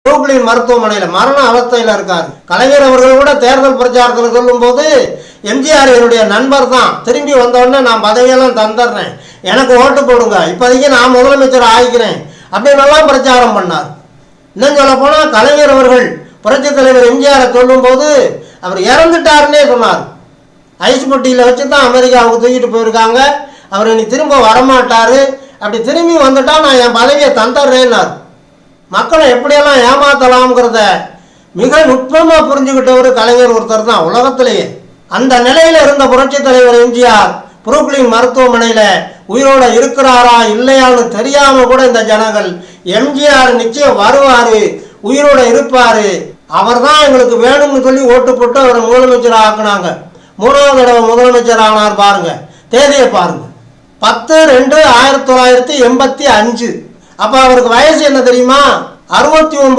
Brooklyn மருத்துவமனையில் மரண அவஸ்தையில் இருக்கார். கலைஞர் அவர்கள் கூட தேர்தல் பிரச்சாரத்தில் சொல்லும் போது, எம்ஜிஆர் என்னுடைய நண்பர் தான், திரும்பி வந்தோடனே நான் பதவியெல்லாம் தந்துடுறேன், எனக்கு ஓட்டு போடுங்க, இப்போதைக்கு நான் முதலமைச்சர் ஆகிக்கிறேன் அப்படின்னெல்லாம் பிரச்சாரம் பண்ணார். இன்னும் சொல்ல போனால் கலைஞர் அவர்கள் புரட்சித் தலைவர் எம்ஜிஆரை சொல்லும் போது அவர் இறந்துட்டாருன்னே சொன்னார். ஐஸ் பெட்டியில் வச்சு தான் அமெரிக்காவுக்கு தூக்கிட்டு போயிருக்காங்க, அவர் இனி திரும்ப வரமாட்டார், அப்படி திரும்பி வந்துட்டா நான் என் பதவியை தந்துடுறேன்னார். மக்களை எப்படியெல்லாம் ஏமாத்தலாம்ங்கிறத மிக நுட்பமாக புரிஞ்சுக்கிட்டவர் கலைஞர் ஒருத்தர் தான் உலகத்திலேயே. அந்த நிலையில் இருந்த புரட்சித் தலைவர் எம்ஜிஆர் புரூக்ளின் மருத்துவமனையில் உயிரோட இருக்கிறாரா இல்லையான்னு தெரியாமல் கூட இந்த ஜனங்கள் எம்ஜிஆர் நிச்சயம் வருவார், உயிரோட இருப்பார், அவர் தான் எங்களுக்கு வேணும்னு சொல்லி ஓட்டு போட்டு அவரை முதலமைச்சராக ஆக்குனாங்க. 3வது தடவை முதலமைச்சர் ஆனார். பாருங்க, தேதியை பாருங்க, 10/2/1985. அப்போ அவருக்கு வயசு என்ன தெரியுமா? 69.